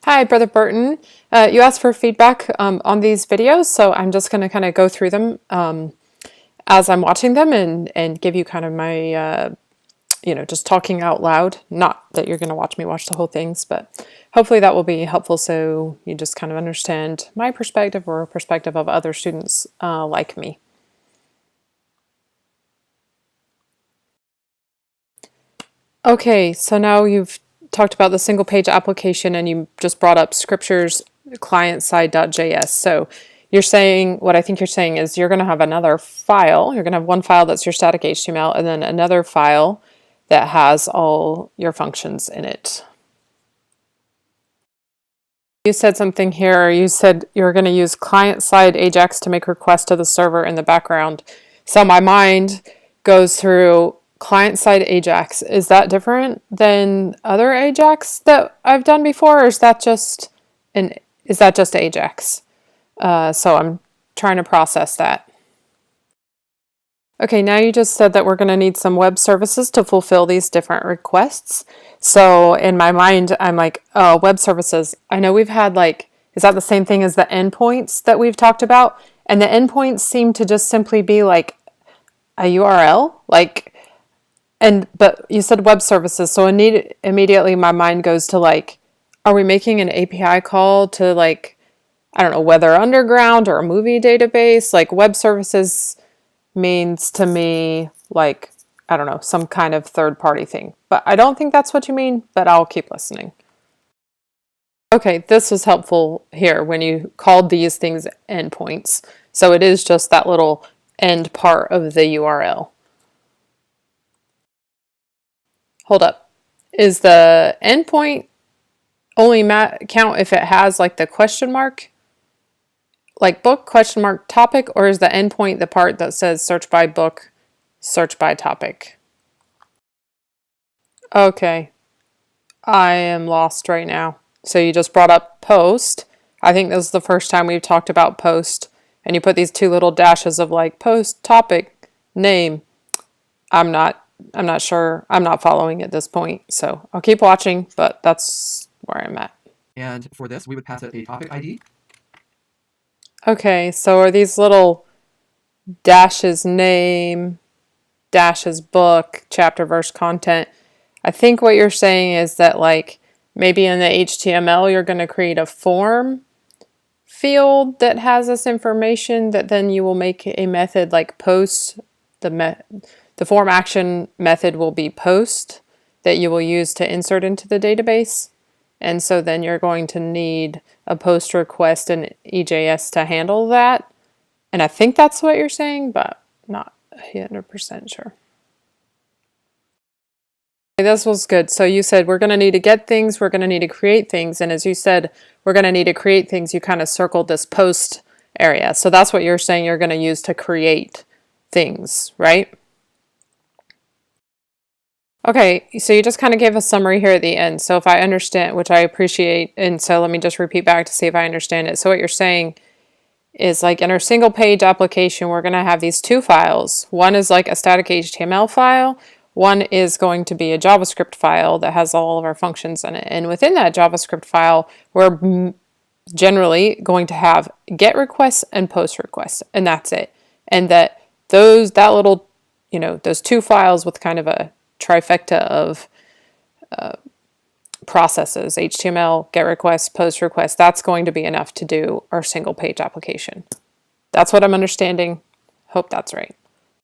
Hi, Brother Burton. You asked for feedback on these videos, so I'm just going to kind of go through them as I'm watching them and give you kind of my, just talking out loud. Not that you're going to watch me watch the whole things, but hopefully that will be helpful so you just kind of understand my perspective or perspective of other students like me. Okay, so now you've talked about the single page application and you just brought up scriptures client-side.js. So you're saying, what I think you're saying is you're going to have another file. You're going to have one file that's your static HTML and then another file that has all your functions in it. You said something here. You said you're going to use client-side Ajax to make requests to the server in the background. So my mind goes through client-side Ajax. Is that different than other Ajax that I've done before, or is that just Ajax? So I'm trying to process that. Okay, now you just said that we're going to need some web services to fulfill these different requests. So in my mind, I'm like, oh, web services. I know we've had is that the same thing as the endpoints that we've talked about? And the endpoints seem to just simply be like a URL, but you said web services, so immediately my mind goes to are we making an API call to I don't know, Weather Underground or a movie database? Web services means to me I don't know, some kind of third-party thing. But I don't think that's what you mean, but I'll keep listening. Okay, this was helpful here when you called these things endpoints. So it is just that little end part of the URL. Hold up. Is the endpoint only count if it has the question mark? Book, question mark, topic, or is the endpoint the part that says search by book, search by topic? Okay. I am lost right now. So you just brought up post. I think this is the first time we've talked about post. And you put these two little dashes of post, topic, name. I'm not sure. I'm not following at this point. So I'll keep watching, but that's where I'm at. And for this, we would pass it a topic ID. Okay, so are these little dashes name, dashes book, chapter, verse, content? I think what you're saying is that maybe in the HTML you're going to create a form field that has this information that then you will make a method like post. The form action method will be post that you will use to insert into the database. And so then you're going to need a post request in EJS to handle that. And I think that's what you're saying, but not 100% sure. This was good. So you said we're going to need to get things, we're going to need to create things. And as you said, we're going to need to create things. You kind of circled this post area. So that's what you're saying you're going to use to create things, right? Okay, so you just kind of gave a summary here at the end. So if I understand, which I appreciate, and so let me just repeat back to see if I understand it. So what you're saying is in our single page application, we're going to have these two files. One is a static HTML file. One is going to be a JavaScript file that has all of our functions in it. And within that JavaScript file, we're generally going to have GET requests and POST requests, and that's it. And that those two files with kind of a trifecta of processes, HTML, GET requests, POST requests, that's going to be enough to do our single page application. That's what I'm understanding. Hope that's right.